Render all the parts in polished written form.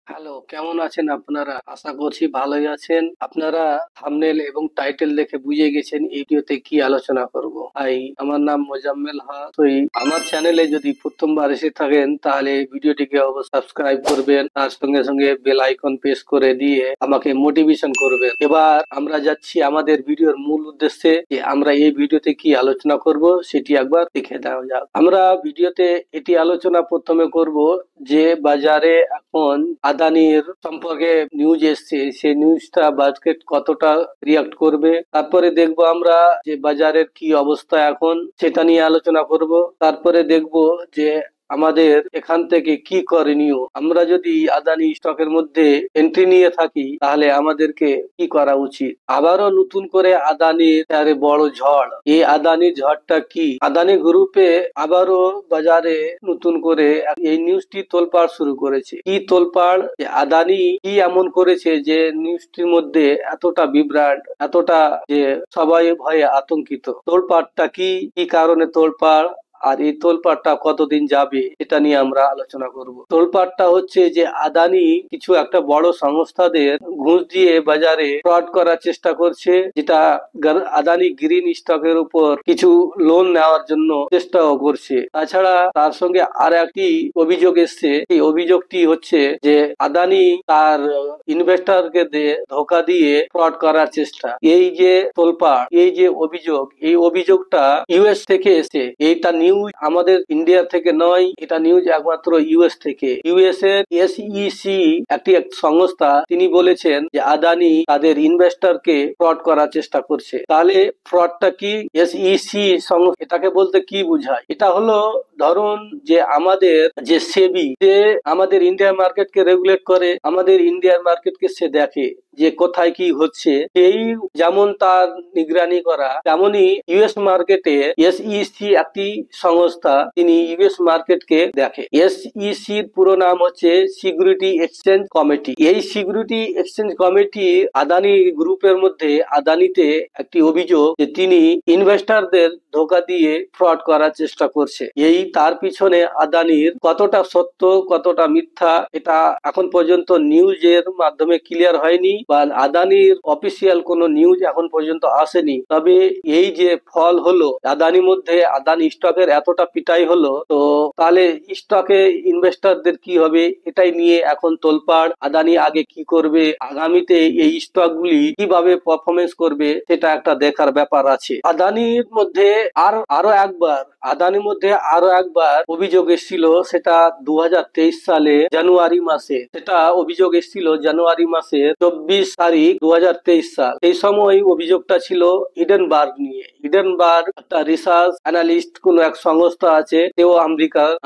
Hello, কেমন আছেন আপনারা? আশা করছি ভালোই আছেন। আপনারা থাম্বনেল এবং টাইটেল দেখে বুঝে গেছেন এই ভিডিওতে কি আলোচনা করব। আমার নাম মোজাম্মেল হক। আমার চ্যানেলে যদি প্রথমবার এসে থাকেন তাহলে ভিডিওটিকে অবশ্যই সাবস্ক্রাইব করবেন, তার সঙ্গে সঙ্গে বেল আইকন প্রেস করে দিয়ে আমাকে মোটিভেশন করবেন। এবার আমরা যাচ্ছি আমাদের ভিডিওর মূল উদ্দেশ্যে, যে আমরা এই ভিডিওতে কি আলোচনা করব সেটি একবার দেখে দেওয়া যাক। আমরা ভিডিওতে এটি আলোচনা প্রথমে করব যে বাজারে এখন আদানির সম্পর্কে নিউজ এসছে, সেই নিউজটা মার্কেট কতটা রিয়াক্ট করবে। তারপরে দেখবো আমরা যে বাজারের কি অবস্থা এখন, সেটা নিয়ে আলোচনা করব। তারপরে দেখবো যে আমাদের এখান থেকে কি করণীয়। আমরা যদি আদানি স্টকের মধ্যে এন্ট্রি নিয়ে থাকি তাহলে আমাদেরকে কি করা উচিত। আবারও নতুন করে আদানির শেয়ারে বড় ঝড়। এই আদানির ঝড়টা কি? আদানি গ্রুপে আবারও বাজারে নতুন করে এই নিউজটি তোলপাড় শুরু করেছে। কি তোলপাড়? যে আদানি কি এমন করেছে যে নিউজটির মধ্যে এতটা বিভ্রাট, এতটা যে সবাই ভয়ে আতঙ্কিত। তোলপাড়টা কি, কি কারণে তোলপাড়, আর এই তোলপাড়টা কতদিন যাবে এটা নিয়ে আমরা আলোচনা করব। তোলপাড়টা হচ্ছে যে আদানি কিছু একটা বড় সংস্থাদের ঘুষ দিয়ে বাজারে ফ্রড করার চেষ্টা করছে, যেটা আদানি গ্রিন স্টকের উপর কিছু লোন নেওয়ার জন্য চেষ্টাও করছে। তাছাড়া তার সঙ্গে আর একটি অভিযোগ এসছে। এই অভিযোগটি হচ্ছে যে আদানি তার ইনভেস্টরকে ধোকা দিয়ে ফ্রড করার চেষ্টা। এই যে তোলপাড়, এই যে অভিযোগ, এই অভিযোগটা ইউএস থেকে এসে, এইটা নিউজ আমাদের ইন্ডিয়া থেকে নয়, এটা নিউজ একমাত্র ইউএস থেকে। ইউএস এর এসইসি একটি সংস্থা, তিনি বলেছেন যে আদানি তাদের ইনভেস্টরকে ফ্রড করার চেষ্টা করছে। তাহলে ফ্রডটা কি? এসইসি এটাকে বলতে কি বোঝায়? এটা হলো, ধরুন যে আমাদের যে সেবি, যে আমাদের ইন্ডিয়ান মার্কেটকে রেগুলেট করে, আমাদের ইন্ডিয়ান মার্কেটকে সে দেখে যে কোথায় কি হচ্ছে, সেই যেমন তার নিগরানি করা, তেমনি ইউএস মার্কেটে এসইসি একটি সংস্থা, তিনি ইউএস মার্কেটকে দেখে। এসইসির পুরো নাম হচ্ছে সিকিউরিটি এক্সচেঞ্জ কমিটি। এই সিকিউরিটি এক্সচেঞ্জ কমিটি আদানি গ্রুপের মধ্যে, আদানিতে একটি অভিযোগ যে তিনি ইনভেস্টরদের ধোকা দিয়ে ফ্রড করার চেষ্টা করছে। এই তার পিছনে আদানির কতটা সত্য কতটা মিথ্যা এটা এখন পর্যন্ত নিউজের মাধ্যমে ক্লিয়ার হয়নি, বা আদানির অফিসিয়াল কোনো নিউজ এখন পর্যন্ত আসেনি। তবে এই যে ফল হলো আদানির মধ্যে, আদানি স্টকের এতটা পিটাই হলো, তো তাহলে স্টকে ইনভেস্টরদের কি হবে এটাই নিয়ে এখন তোলপাড়। আদানি আগে কি করবে, আগামীতে এই স্টকগুলি কিভাবে পারফরমেন্স করবে সেটা একটা দেখার ব্যাপার আছে। আদানির মধ্যে আরো একবার অভিযোগ এসেছিল, সেটা 2023 সালে জানুয়ারি মাসে। সেটা অভিযোগ এসেছিল জানুয়ারি মাসের 24 তারিখ 2023 সাল। সেই সময় অভিযোগটা ছিল ইডেনবার্গ নিয়ে। ইডেনবার্গ একটা রিসার্চ অ্যানালিস্ট কোন এক সংস্থা আছে, সেও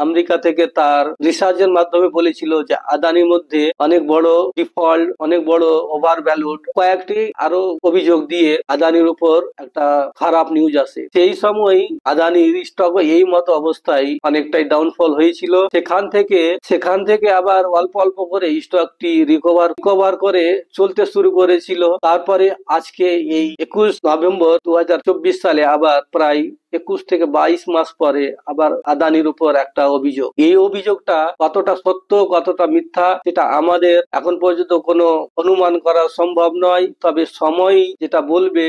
আমেরিকা থেকে তার রিসার্চের মাধ্যমে বলেছিল যে আদানির মধ্যে অনেক বড় ডিফল্ট, অনেক বড় ওভার ভ্যালুড, কয়েকটি আরো অভিযোগ দিয়ে আদানির উপর একটা খারাপ নিউজ আসে। সেই সময় আদানির স্টক এই মতো অবস্থায় অনেকটাই ডাউনফল হয়েছিল। সেখান থেকে আবার অল্প অল্প করে স্টকটি রিকভার করে চলতে শুরু করেছিল। তারপরে আজকে এই 21 নভেম্বর 2024 সালে আবার প্রায় 21 থেকে 22 মাস পরে আবার আদানির উপর একটা অভিযোগ। এই অভিযোগটা কতটা সত্য কতটা মিথ্যা সেটা আমাদের এখন পর্যন্ত কোনো অনুমান করা সম্ভব নয়। তবে সময় যেটা বলবে,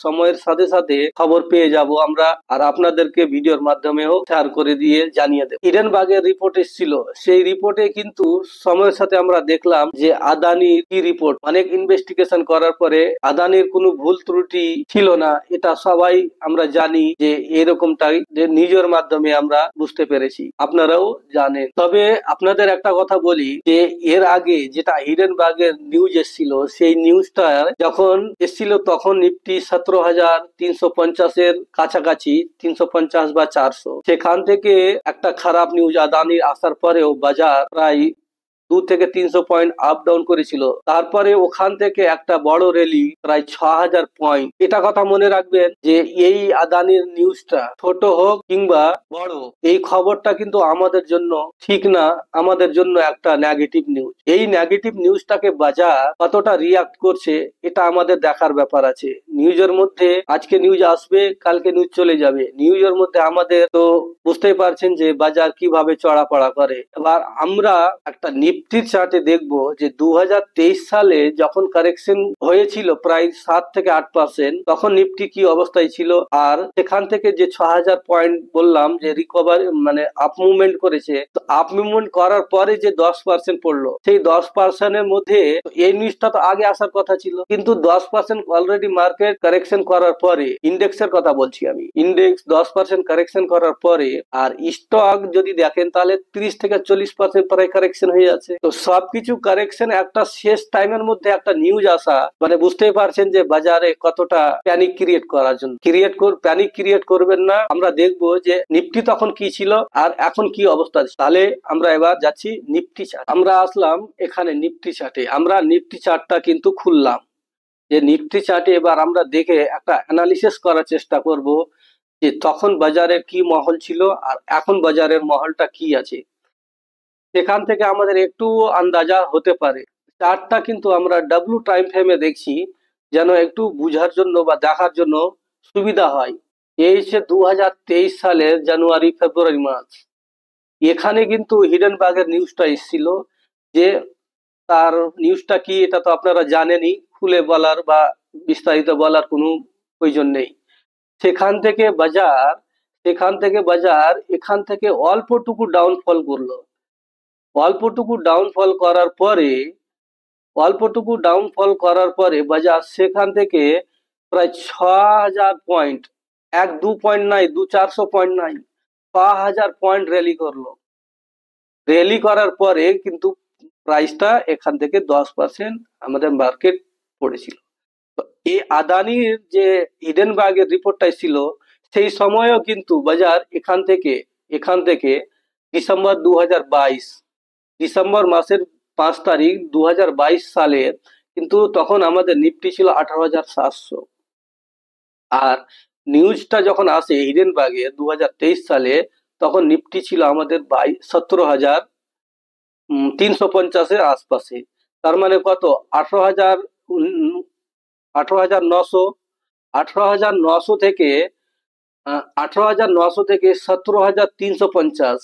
সময়ের সাথে সাথে খবর পেয়ে যাব আমরা, আর আপনাদেরকে ভিডিওর মাধ্যমেও শেয়ার করে দিয়ে জানিয়ে দেব। ইডেনবার্গের রিপোর্ট এসেছিল, সেই রিপোর্টে কিন্তু সময়ের সাথে আমরা দেখলাম যে আদানির কি রিপোর্ট, অনেক ইনভেস্টিগেশন করার পরে আদানির কোনো ভুল ত্রুটি ছিল না, এটা সবাই আমরা জানি যে এরকমটাই, যে নিজের মাধ্যমে আমরা বুঝতে পেরেছি, আপনারাও জানেন। তবে আপনাদের একটা কথা বলি, যে এর আগে যেটা হিডেনবার্গের নিউজ এসেছিল, সেই নিউজটা যখন এসেছিল তখন নিফটি 17,350 এর কাছাকাছি, 350 বা 400, সেখান থেকে একটা খারাপ নিউজ আদানির আসার পরেও বাজার প্রায় 2 থেকে 300 পয়েন্ট আপ ডাউন করেছিল। তারপরে ওখান থেকে একটা বড় র্যালি, প্রায় 6,000 পয়েন্ট। এটা কথা মনে রাখবেন যে এই আদানির নিউজটা ছোট হোক কিংবা বড়, এই খবরটা কিন্তু আমাদের জন্য ঠিক না, আমাদের জন্য একটা নেগেটিভ নিউজ। এই নেগেটিভ নিউজটাকে বাজার কতটা রিয়াক্ট করছে এটা আমাদের দেখার ব্যাপার আছে। নিউজের মধ্যে আজকে নিউজ আসবে, কালকে নিউজ চলে যাবে। নিউজের মধ্যে আমাদের তো বুঝতেই পারছেন যে বাজার কিভাবে চড়াপড়া করে। এবার আমরা একটা নিফটির চার্টে দেখবো যে 2023 সালে যখন কারেকশন হয়েছিল প্রায় 7 থেকে 8%, তখন নিফটি কি অবস্থায় ছিল, আর সেখান থেকে যে 6000 পয়েন্ট বললাম যে রিকভারি মানে আপ মুভমেন্ট করেছে, তো আপ মুভমেন্ট করার পরে যে 10% পড়লো, সেই 10%-এর মধ্যে এই নিউজটা তো আগে আসার কথা ছিল, কিন্তু 10% অলরেডি মার্কেট কারেকশন করার পরে, ইন্ডেক্সের কথা বলছি আমি, ইন্ডেক্স 10% কারেকশন করার পরে, আর স্টক যদি দেখেন তাহলে 30 থেকে 40% প্রায় কারেকশন হয়ে যাচ্ছে। তো সবকিছু কারেকশন একটা শেষ টাইমের মধ্যে একটা নিউজ আসা, মানে বুঝতেই পারছেন যে বাজারে কতটা প্যানিক ক্রিয়েট করার জন্য। প্যানিক ক্রিয়েট করবেন না। আমরা দেখবো যে নিফটি তখন কি ছিল আর এখন কি অবস্থা। তাহলে আমরা এবার যাচ্ছি নিফটি চার্ট। আমরা আসলাম এখানে নিফটি চার্টে। আমরা নিফটি চার্টটা কিন্তু খুললাম, যে নিফটি চার্টে এবার আমরা দেখে একটা অ্যানালিসিস করার চেষ্টা করব যে তখন বাজারের কি মহল ছিল আর এখন বাজারের মহলটা কি আছে। সেখান থেকে আমাদের একটু আন্দাজা হতে পারে। চার্টটা কিন্তু আমরা ডাব্লু টাইম ফ্রেমে দেখছি, যেন একটু বুঝার জন্য বা দেখার জন্য সুবিধা হয়। এই হচ্ছে 2023 সালের জানুয়ারি, ফেব্রুয়ারি, মার্চ। এখানে কিন্তু হিডেনবার্গের নিউজটা এসেছিল, যে তার নিউজটা কি এটা তো আপনারা জানেনই, খুলে বলার বা বিস্তারিত বলার কোনো প্রয়োজন নেই। সেখান থেকে বাজার এখান থেকে অল্পটুকু ডাউনফল করলো। অল্পটুকু ডাউনফল করার পরে বাজার সেখান থেকে প্রায় 6000 পয়েন্ট, 1-2 পয়েন্ট নাই, 200-400 পয়েন্ট নাই, 6000 পয়েন্ট র্যালি করলো। র্যালি করার পরে কিন্তু প্রাইসটা এখান থেকে 10% আমাদের মার্কেট পড়েছিল। তো এই আদানির যে হিডেনবার্গের রিপোর্টটা ছিল, সেই সময়ও কিন্তু বাজার এখান থেকে ডিসেম্বর মাসের 5 তারিখ 2022 সালের, কিন্তু তখন আমাদের নিফটি ছিল 18,700। আর নিউজটা যখন আসে হিডেনবার্গের 2023 সালে, তখন নিফটি ছিল আমাদের 17,350-এর আশপাশে। তার মানে কত, 18,000, 18,900, 18,900 থেকে 18,900 থেকে 17,350,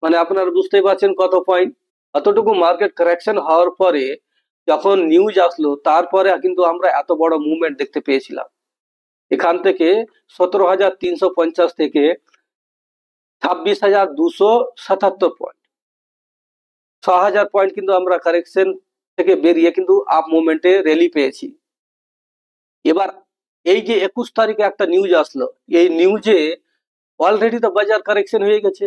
মানে আপনারা বুঝতেই পারছেন কত পয়েন্ট। অতটুকু মার্কেট কারেকশন হওয়ার পরে যখন নিউজ আসলো, তারপরে কিন্তু আমরা এত বড় মুভমেন্ট দেখতে পেয়েছিলাম। এখান থেকে 17,350 থেকে 26,277 পয়েন্ট, 6,000 পয়েন্ট কিন্তু আমরা কারেকশন থেকে বেরিয়ে কিন্তু আপ মুভমেন্টে র্যালি পেয়েছি। এবার এই যে 21 তারিখে একটা নিউজ আসলো, এই নিউজে অলরেডি তো বাজার কারেকশন হয়ে গেছে।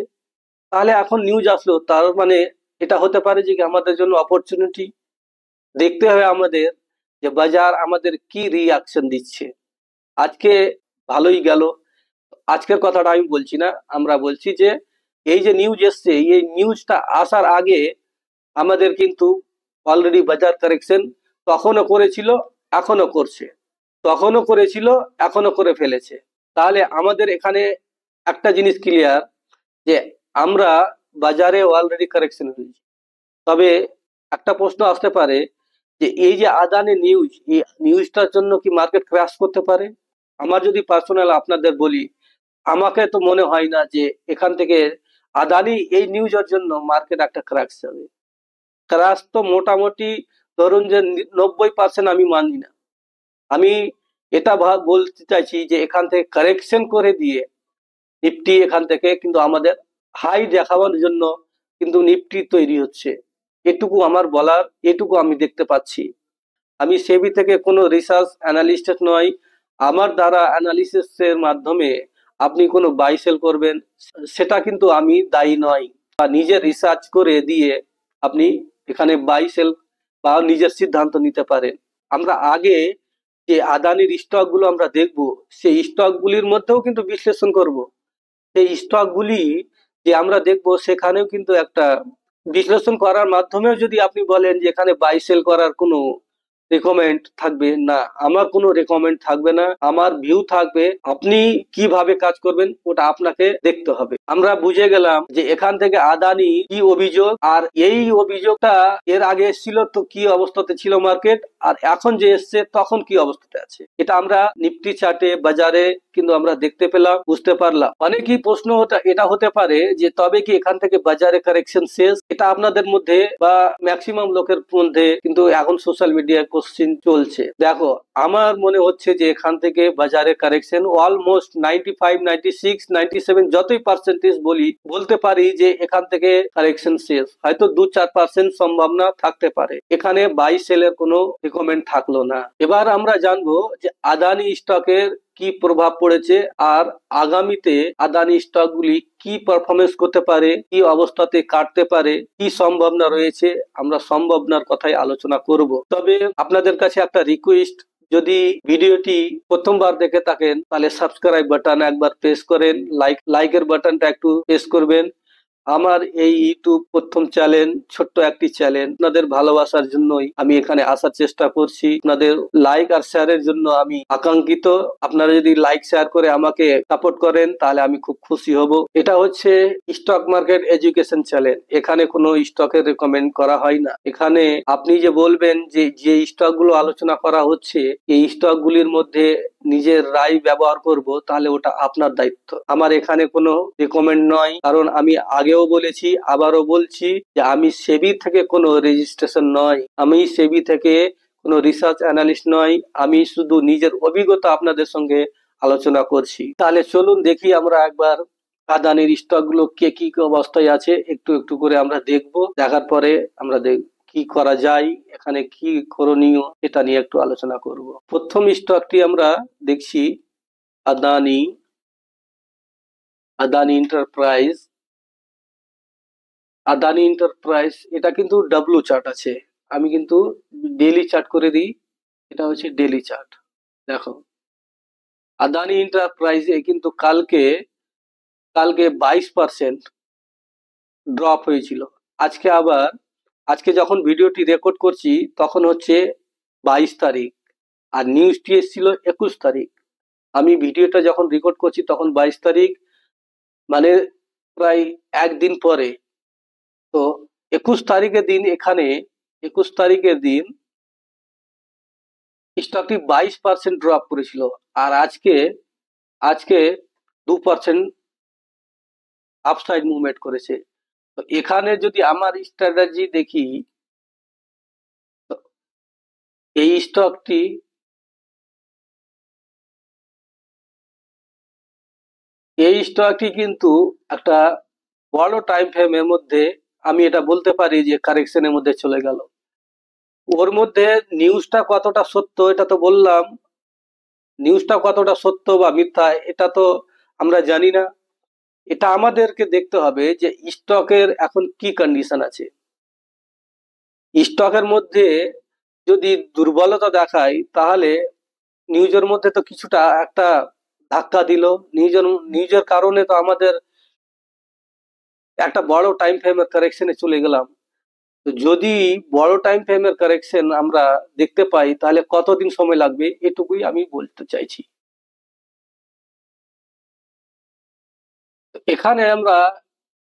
তাহলে এখন নিউজ আসলো, তার মানে এটা হতে পারে যে আমাদের জন্য অপরচুনিটি। দেখতে হবে আমাদের যে বাজার আমাদের কি রিয়াকশন দিচ্ছে। আজকে ভালোই গেল, আজকের কথাটা আমি বলছি না, আমরা বলছি যে এই যে নিউজ এসছে, এই নিউজটা আসার আগে আমাদের কিন্তু অলরেডি বাজার কারেকশন তখনও করেছিল, এখনো করছে, তখনও করেছিল, এখনো করে ফেলেছে। তাহলে আমাদের এখানে একটা জিনিস ক্লিয়ার, যে আমরা বাজারে অলরেডি কারেকশন হয়েছি। তবে একটা প্রশ্ন আসতে পারে যে এই যে আদানি নিউজ, এই নিউজটার জন্য কি মার্কেট ক্র্যাশ করতে পারে? আমার যদি পার্সোনাল আপনাদের বলি, আমাকে তো মনে হয় না যে এখান থেকে আদানি এই নিউজের জন্য মার্কেট একটা ক্র্যাশ যাবে। ক্র্যাশ তো মোটামুটি ধরুন যে 90% আমি মানি না। আমি এটা বলতে চাইছি যে এখান থেকে কারেকশন করে দিয়ে নিফটি এখান থেকে কিন্তু আমাদের হাই দেখাবার জন্য কিন্তু নিফটি তৈরি হচ্ছে। এটুকু আমার বলার, এটুকু আমি দেখতে পাচ্ছি। আমি সেবি থেকে কোনো রিসার্চ অ্যানালিস্ট নই। আমার দ্বারা অ্যানালিসিসের মাধ্যমে আপনি কোনো বাই সেল করবেন, সেটা কিন্তু আমি দায়ী নই। বা নিজে রিসার্চ করে দিয়ে আপনি এখানে বাই সেল বা নিজের সিদ্ধান্ত নিতে পারেন। আমরা আগে যে আদানির স্টকগুলো আমরা দেখব, সেই স্টকগুলির মধ্যেও কিন্তু বিশ্লেষণ করব। সেই স্টকগুলি যে আমরা দেখব, সেখানেও কিন্তু একটা বিশ্লেষণ করার মাধ্যমেও যদি আপনি বলেন যে এখানে বাই সেল করার কোনো রেকমেন্ড থাকবে না, আমার কোনো রেকমেন্ড থাকবে না, আমার ভিউ থাকবে। আপনি কিভাবে কাজ করবেন ওটা আপনাকে দেখতে হবে। আমরা বুঝে গেলাম যে এখান থেকে আদানি কি অভিযোগ, আর এই অভিযোগটা এর আগে এসেছিল তো কি অবস্থাতে ছিল মার্কেট, আর এখন যে এসছে তখন কি অবস্থাতে আছে, এটা আমরা নিফটি চার্টে বাজারে কিন্তু আমরা দেখতে পেলাম, বুঝতে পারলাম। অনেকই প্রশ্ন এটা হতে পারে যে তবে কি এখান থেকে বাজারে কারেকশন শেষ, এটা আপনাদের মধ্যে বা ম্যাক্সিমাম লোকের মধ্যে কিন্তু এখন সোশ্যাল মিডিয়ায় কোশ্চিন চলছে। দেখো, আমার মনে হচ্ছে যে এখান থেকে বাজারে কারেকশন অলমোস্ট 95, 96, 97 যতই পার্সেন্টেজ বলতে পারি যে এখান থেকে কারেকশন শেষ। হয়তো 2-4% সম্ভাবনা থাকতে পারে, এখানে বাই সেলের কোনো রিকমেন্ড থাকলো না। এবার আমরা জানবো যে আদানি স্টকের কি প্রভাব পড়েছে, আর আগামীতে আদানি স্টকগুলি কি পারফরমেন্স করতে পারে, কি অবস্থাতে কাটতে পারে, কি সম্ভাবনা রয়েছে, আমরা সম্ভাবনার কথাই আলোচনা করব। তবে আপনাদের কাছে একটা রিকোয়েস্ট, যদি ভিডিওটি প্রথমবার দেখে থাকেন তাহলে সাবস্ক্রাইব বাটন একবার প্রেস করেন, লাইকের বাটনটা একটু প্রেস করবেন। আমার এই ইউটিউব প্রথম চ্যানেল, ছোট্ট একটি চ্যানেল, আপনাদের ভালোবাসার জন্যই আমি এখানে আসার চেষ্টা করছি, আপনাদের লাইক আর শেয়ারের জন্য আমি আকাঙ্ক্ষিত। আপনারা যদি লাইক শেয়ার করে আমাকে সাপোর্ট করেন তাহলে আমি খুব খুশি হব। এটা হচ্ছে স্টক মার্কেট এডুকেশন চ্যানেল, এখানে কোনো স্টকের রেকমেন্ড করা হয় না। এখানে আপনি যে বলবেন যে স্টক গুলো আলোচনা করা হচ্ছে এই স্টক গুলির মধ্যে নিজের রায় ব্যবহার করব, তাহলে ওটা আপনার দায়িত্ব, আমার এখানে কোনো রেকমেন্ড নয়। কারণ আমি আগেও বলেছি, আবারও বলছি যে আমি সেবি থেকে কোনো রেজিস্ট্রেশন নয়, আমি সেবি থেকে কোনো রিসার্চ অ্যানালিস্ট নয়, আমি শুধু নিজের অভিজ্ঞতা আপনাদের সঙ্গে আলোচনা করছি। তাহলে চলুন দেখি আমরা একবার আদানির স্টক গুলো কি অবস্থায় আছে, একটু একটু করে আমরা দেখব, দেখার পরে আমরা কি করা যায়, এখানে কি করণীয়, এটা নিয়ে একটু আলোচনা করব। প্রথম স্টকটি আমরা দেখছি আদানি এন্টারপ্রাইজ। আদানি এন্টারপ্রাইজ এটা কিন্তু ডাব্লু চার্ট আছে, আমি কিন্তু ডেইলি চার্ট করে দিই। এটা হচ্ছে ডেইলি চার্ট। দেখো, আদানি এন্টারপ্রাইজে কিন্তু কালকে 22% ড্রপ হয়েছিল। আজকে যখন ভিডিওটি রেকর্ড করছি তখন হচ্ছে 22 তারিখ, আর নিউজটি এসেছিল 21 তারিখ। আমি ভিডিওটা যখন রেকর্ড করছি তখন 22 তারিখ, মানে প্রায় একদিন পরে। তো 21 তারিখের দিন, এখানে 21 তারিখের দিন স্টকটি 22% ড্রপ করেছিল, আর আজকে 2% আপসাইড মুভমেন্ট করেছে। তো এখানে যদি আমার স্ট্র্যাটেজি দেখি, তো এই স্টকটি কিন্তু একটা বড় টাইম ফ্রেমের মধ্যে আমি এটা বলতে পারি যে কারেকশনের মধ্যে চলে গেল। ওর মধ্যে নিউজটা কতটা সত্য এটা তো বললাম, নিউজটা কতটা সত্য বা মিথ্যা এটা তো আমরা জানি না। এটা আমাদেরকে দেখতে হবে যে স্টকের এখন কি কন্ডিশন আছে। স্টকের মধ্যে যদি দুর্বলতা দেখায় তাহলে নিউজের মধ্যে তো কিছুটা একটা ধাক্কা দিল, নিউজের কারণে তো আমাদের একটা বড় টাইম ফ্রেমের কারেকশনে চলে গেলাম। তো যদি বড় টাইম ফ্রেমের কারেকশন আমরা দেখতে পাই তাহলে কতদিন সময় লাগবে এটুকুই আমি বলতে চাইছি। এখানে আমরা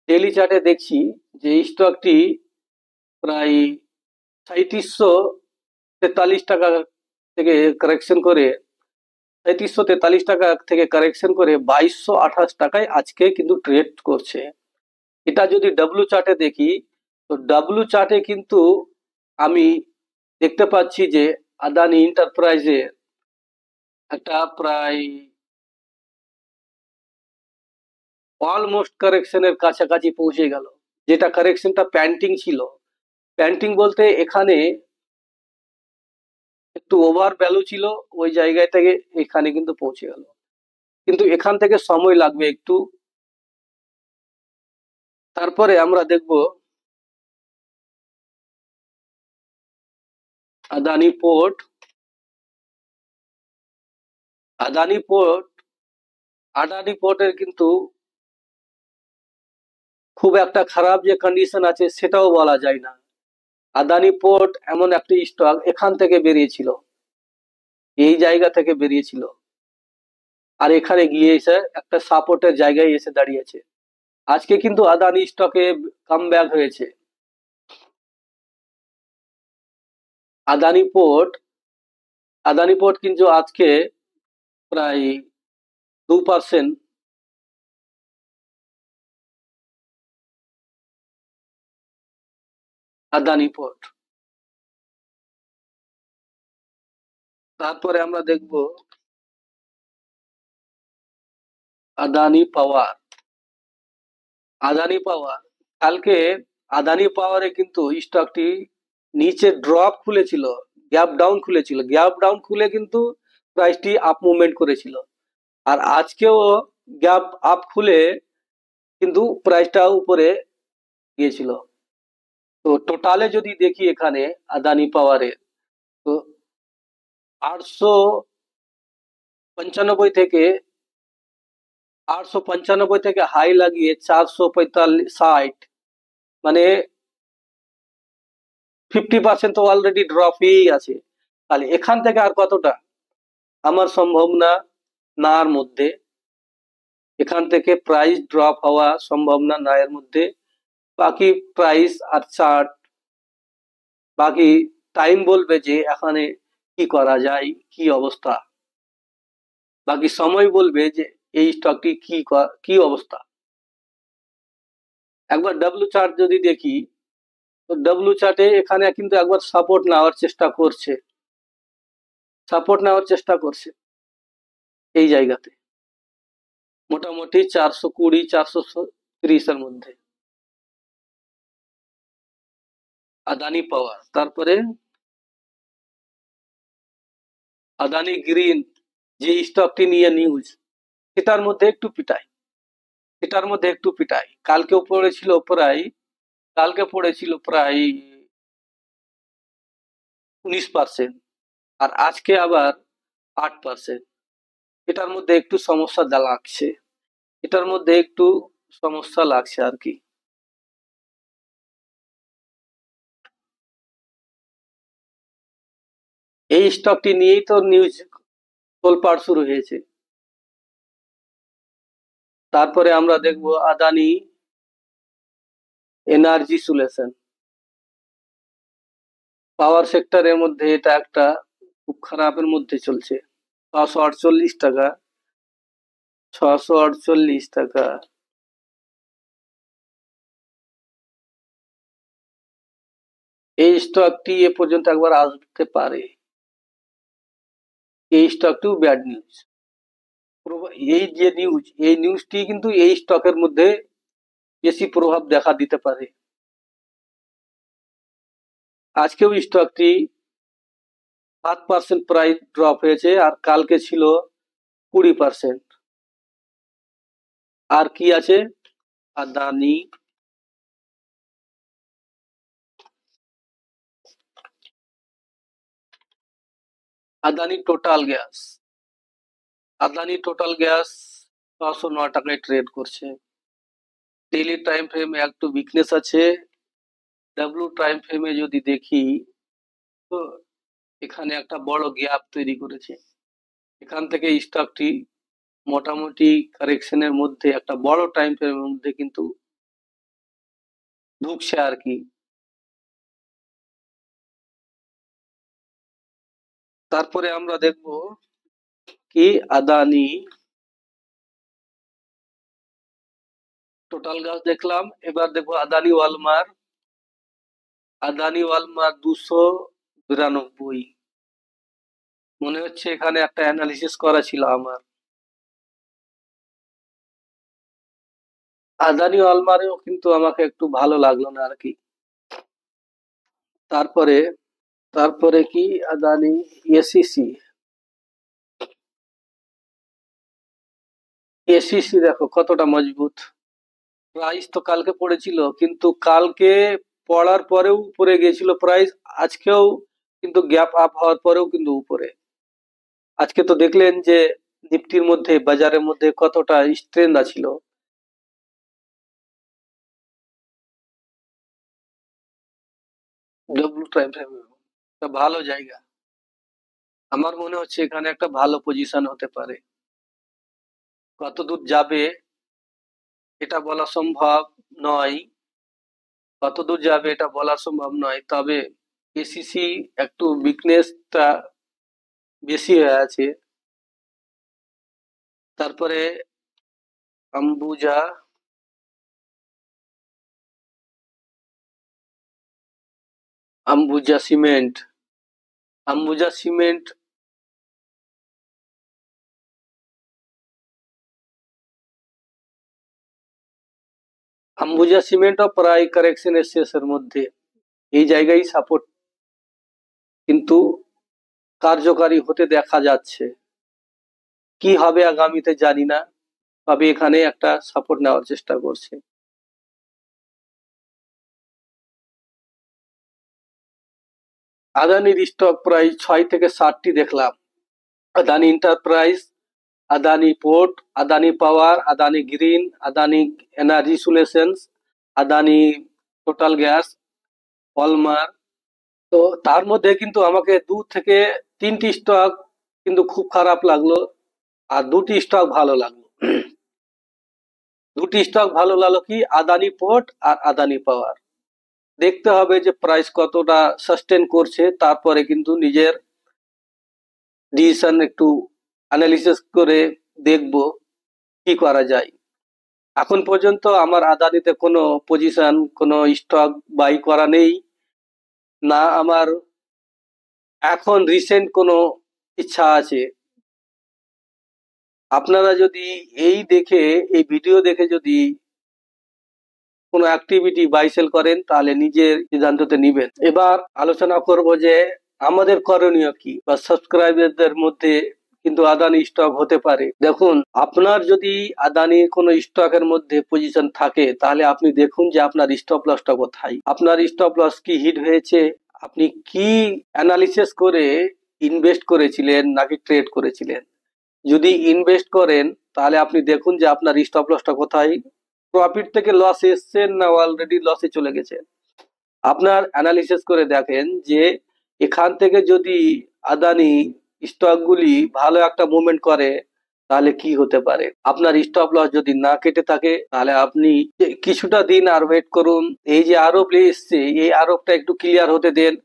ডেইলি চার্টে দেখছি যে স্টকটি প্রায় 3743 টাকা থেকে কারেকশন করে 3743 টাকা থেকে কারেকশন করে 2228 টাকায় আজকে কিন্তু ট্রেড করছে। এটা যদি ডাব্লু চার্টে দেখি, তো ডাব্লু চার্টে কিন্তু আমি দেখতে পাচ্ছি যে আদানি এন্টারপ্রাইজে একটা প্রায় অলমোস্ট কারেকশনের কাছাকাছি পৌঁছে গেল, যেটা কারেকশনটা প্যান্টিং ছিল। প্যান্টিং বলতে এখানে একটু ওভার ভ্যালু ছিল, ওই জায়গায় থেকে এখানে কিন্তু পৌঁছে গেল, কিন্তু এখান থেকে সময় লাগবে একটু। তারপরে আমরা দেখব আদানি পোর্ট। আদানি পোর্ট আদানি পোর্টের কিন্তু খুব একটা খারাপ যে কন্ডিশন আছে সেটাও বলা যায় না। আদানি পোর্ট এমন একটি স্টক এখান থেকে বেরিয়েছিল, এই জায়গা থেকে বেরিয়েছিল, আর এখানে গিয়ে এসে একটা সাপোর্টের জায়গায় এসে দাঁড়িয়েছে। আজকে কিন্তু আদানি স্টকে কামব্যাক হয়েছে। আদানি পোর্ট আদানি পোর্ট কিন্তু আজকে প্রায় 2%। আদানি পোর্ট, তারপরে আমরা দেখব আদানি পাওয়ার। আদানি পাওয়ার কালকে আদানি পাওয়ারে কিন্তু স্টকটি নিচে ড্রপ খুলেছিল, গ্যাপ ডাউন খুলেছিল, গ্যাপ ডাউন খুলে কিন্তু প্রাইসটি আপ মুভমেন্ট করেছিল। আর আজকেও গ্যাপ আপ খুলে কিন্তু প্রাইসটা উপরে গিয়েছিল। তো টোটালে যদি দেখি এখানে আদানি পাওয়ারে, তো 895 থেকে 895 থেকে হাই লাগিয়ে 445, মানে 50% তো অলরেডি ড্রপ হয়েই আছে। তাহলে এখান থেকে আর কতটা আমার সম্ভব না, নার মধ্যে এখান থেকে প্রাইস ড্রপ হওয়া সম্ভব না, না এর মধ্যে। বাকি প্রাইস আর চার্ট, বাকি টাইম বলবে যে এখানে কি করা যায়, কি অবস্থা, বাকি সময় বলবে যে এই স্টকটি কি অবস্থা। একবার ডাব্লিউ চার্ট যদি দেখি, তো ডাব্লিউ চার্টে এখানে কিন্তু একবার সাপোর্ট নেওয়ার চেষ্টা করছে, এই জায়গাতে মোটামুটি 420 430 এর মধ্যে আদানি পাওয়ার। তারপরে আদানি গ্রিন, যে স্টকটি নিয়ে নিউজ, সেটার মধ্যে একটু পিটাই। কালকে পড়েছিল প্রায় 19%, আর আজকে আবার 8%। এটার মধ্যে একটু সমস্যা লাগছে আর কি। এই স্টকটি নিয়েই তো নিউজ তোলপাড় শুরু হয়েছে। তারপরে আমরা দেখব আদানি এনার্জি সলিউশন। পাওয়ার সেক্টরের মধ্যে এটা একটা খুব খারাপের মধ্যে চলছে। 648 টাকা, 648 টাকা। এই স্টকটি এ পর্যন্ত একবার আসতে পারে, এই স্টকটিও ব্যাড নিউজ। এই নিউজটি কিন্তু এই স্টকের মধ্যে বেশি প্রভাব দেখা দিতে পারে। আজকেও স্টকটি 7% প্রাইস ড্রপ হয়েছে, আর কালকে ছিল 20%। আর কি আছে? Adani Adani total gas. Adani total gas 609 টাকায় ট্রেড করছে। ডেইলি টাইম ফ্রেমে একটু উইকনেস আছে। ডাব্লিউ টাইম ফ্রেমে যদি দেখি, তো এখানে একটা বড় গ্যাপ তৈরি করেছে। এখান থেকে স্টকটি মোটামুটি কারেকশনের মধ্যে একটা বড় টাইম ফ্রেমের মধ্যে কিন্তু ঢুকছে আর কি। তারপরে আমরা দেখব কি আদানি টোটাল গ্যাস দেখলাম, এবার দেখবো আদানি ওয়ালমার। 292, মনে হচ্ছে এখানে একটা অ্যানালিসিস করা ছিল আমার। আদানি ওয়ালমারেও কিন্তু আমাকে একটু ভালো লাগলো না আর কি। তারপরে তারপরে কি আদানি এসিসি। এসিসি দেখো কতটা মজবুত। প্রাইস তো কালকে পড়েছিল, কিন্তু কালকে পড়ার পরেও উপরে গিয়েছিল প্রাইস। আজকেও কিন্তু গ্যাপ আপ হওয়ার পরেও কিন্তু উপরে। আজকে তো দেখলেন যে নিফটির মধ্যে, বাজারের মধ্যে কতটা স্ট্রেন্থ ছিল। ডব্লিউ টাইম একটা ভালো জায়গা। আমার মনে হচ্ছে এখানে একটা ভালো পজিশন হতে পারে। কতদূর যাবে এটা বলা সম্ভব নয়, কতদূর যাবে এটা বলা সম্ভব নয়। তবে এসিসি একটু উইকনেসটা বেশি হয়ে আছে। তারপরে আম্বুজা, আম্বুজা সিমেন্ট, আম্বুজা সিমেন্ট আম্বুজা সিমেন্টও প্রায় কারেকশনের শেষের মধ্যে। এই জায়গায় সাপোর্ট কিন্তু কার্যকারী হতে দেখা যাচ্ছে। কি হবে আগামীতে জানি না, তবে এখানে একটা সাপোর্ট নেওয়ার চেষ্টা করছে। আদানির স্টক প্রায় 6 থেকে 7টি দেখলাম। Adani enterprise, Adani port, Adani power, Adani green, Adani energy solutions, Adani total gas, পলমার। তো তার মধ্যে কিন্তু আমাকে 2 থেকে 3টি স্টক কিন্তু খুব খারাপ লাগলো, আর 2টি স্টক ভালো লাগলো। 2টি স্টক ভালো লাগলো কি, আদানি পোর্ট আর আদানি পাওয়ার। দেখতে হবে যে প্রাইস কতটা সাস্টেন করছে, তারপরে কিন্তু নিজের ডিসিশন একটু অ্যানালিসিস করে দেখব কি করা যায়। এখন পর্যন্ত আমার আদানিতে কোনো পজিশন, কোনো স্টক বাই করা নেই, না আমার এখন রিসেন্ট কোনো ইচ্ছা আছে। আপনারা যদি এই ভিডিও দেখে যদি কোনো অ্যাক্টিভিটি বাই সেল করেন তাহলে নিজের সিদ্ধান্ততে নিবেন। এবার আলোচনা করব যে আমাদের করণীয় কি, বা সাবস্ক্রাইবারদের মধ্যে কিন্তু আদানি স্টক হতে পারে। দেখুন, আপনার যদি আদানির কোনো স্টকের মধ্যে পজিশন থাকে তাহলে আপনি দেখুন যে আপনার স্টপ লসটা কোথায়, আপনার স্টপ লস কি হিট হয়েছে, আপনি কি অ্যানালিসিস করে ইনভেস্ট করেছিলেন নাকি ট্রেড করেছিলেন। যদি ইনভেস্ট করেন তাহলে আপনি দেখুন যে আপনার স্টপ লসটা কোথায়, প্রফিট থেকে লস এসছেন না অলরেডি লসে চলে গেছে। আপনার অ্যানালিসিস করে দেখেন যে এখান থেকে যদি আদানি স্টকগুলি ভালো একটা মুভমেন্ট করে তাহলে কি হতে পারে। আপনার স্টপ লস যদি না কেটে থাকে তাহলে আপনি কিছুটা দিন আর ওয়েট করুন। এই যে আরোপ এসছে, এই আরোপটা একটু ক্লিয়ার হতে দেন,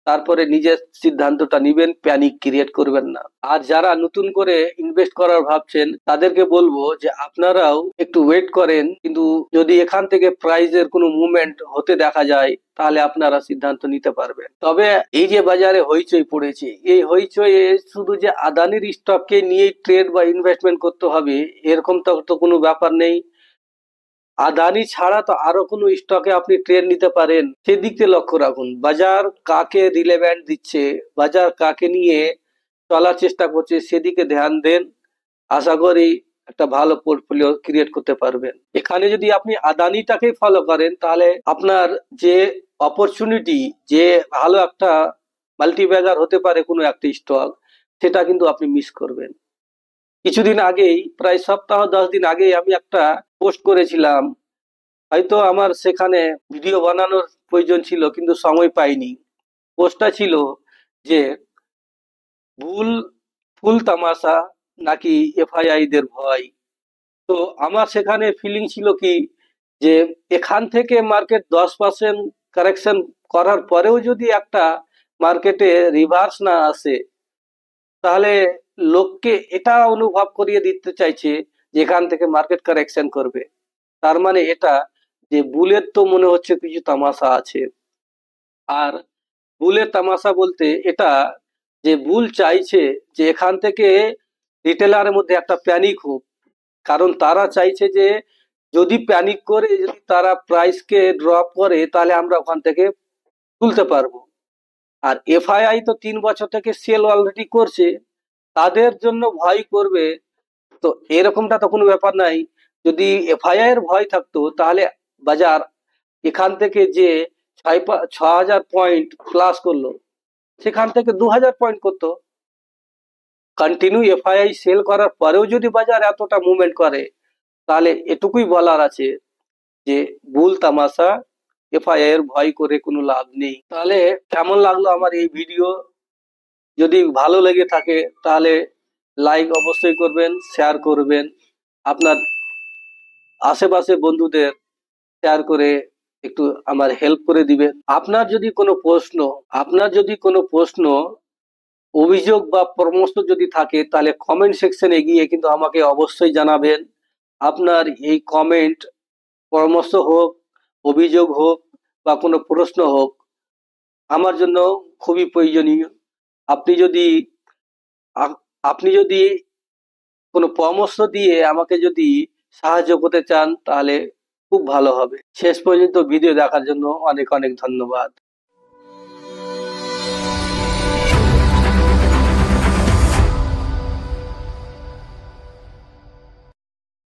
তারপরে নিজের সিদ্ধান্তটা নিবেন, প্যানিক ক্রিয়েট করবেন না। আর যারা নতুন করে ইনভেস্ট করার ভাবছেন তাদেরকে বলবো যে আপনারাও একটু ওয়েট করেন, কিন্তু যদি এখান থেকে প্রাইজের কোনো মুভমেন্ট হতে দেখা যায় তাহলে আপনারা সিদ্ধান্ত নিতে পারবেন। তবে এই যে বাজারে হইচই পড়েছে, এই হইচই শুধু যে আদানির স্টককে নিয়ে ট্রেড বা ইনভেস্টমেন্ট করতে হবে এরকম তো কোনো ব্যাপার নেই। আদানি ছাড়া তো আরো কোনো স্টকে আপনি ট্রেড নিতে পারেন, সেদিকে লক্ষ্য রাখুন। বাজার কাকে রিলেভেন্ট দিচ্ছে, বাজার কাকে নিয়ে চলার চেষ্টা করছে সেদিকে ধ্যান দেন। আশা করি একটা ভালো পোর্টফোলিও ক্রিয়েট করতে পারবেন। এখানে যদি আপনি আদানিটাকে ফলো করেন তাহলে আপনার যে অপরচুনিটি, যে ভালো একটা মাল্টিব্যাগার হতে পারে কোনো একটা স্টক, সেটা কিন্তু আপনি মিস করবেন। কিছুদিন আগেই, প্রায় সপ্তাহ 10 দিন আগেই আমি একটা পোস্ট করেছিলাম, হয়তো আমার সেখানে ভিডিও বানানোর প্রয়োজন ছিল কিন্তু সময় পাইনি। পোস্টটা ছিল যে ভুল ফুল তামাশা নাকি এফআইআই দের ভয়। তো আমার সেখানে ফিলিং ছিল কি, যে এখান থেকে মার্কেট 10% কারেকশন করার পরেও যদি একটা মার্কেটে রিভার্স না আসে তাহলে লোককে এটা অনুভব করিয়ে দিতে চাইছে যে এখান থেকে মার্কেট কারেকশন করবে। তার মানে এটা যে বুলের তো মনে হচ্ছে কিছু তামাশা আছে। আর বুলের তামাশা বলতে এটা যে বুল চাইছে যে এখান থেকে রিটেলারের মধ্যে একটা প্যানিক হোক, কারণ তারা চাইছে যে যদি প্যানিক করে, যদি তারা প্রাইসকে ড্রপ করে তাহলে আমরা ওখান থেকে তুলতে পারবো। আর এফআইআই তো 3 বছর থেকে সেল অলরেডি করছে, তাদের জন্য ভয় করবে। তো এরকমটা তো কোনো ব্যাপার নাই। যদি এফআইআই এর ভয় থাকতো তাহলে বাজার এখান থেকে যে 6,000 পয়েন্ট প্লাস করলো সেখান থেকে 2,000 পয়েন্ট করতো। কন্টিনিউ এফআইআই সেল করার পরেও যদি বাজার এতটা মুভমেন্ট করে তাহলে এটুকুই বলার আছে যে বুল তামাশা এফআইআর ভয় করে কোনো লাভ নেই। তাহলে কেমন লাগলো আমার এই ভিডিও? যদি ভালো লেগে থাকে তাহলে লাইক অবশ্যই করবেন, শেয়ার করবেন, আপনার আশেপাশে বন্ধুদের শেয়ার করে একটু আমার হেল্প করে দিবেন। আপনার যদি কোনো প্রশ্ন, অভিযোগ বা পরামর্শ যদি থাকে তাহলে কমেন্ট সেকশনে গিয়ে কিন্তু আমাকে অবশ্যই জানাবেন। আপনার এই কমেন্ট, পরামর্শ হোক, অভিযোগ হোক বা কোনো প্রশ্ন হোক, আমার জন্য খুবই প্রয়োজনীয়। আপনি যদি আপনি যদি কোনো পরামর্শ দিয়ে আমাকে যদি সাহায্য করতে চান তাহলে খুব ভালো হবে। শেষ পর্যন্ত ভিডিও দেখার জন্য অনেক অনেক ধন্যবাদ।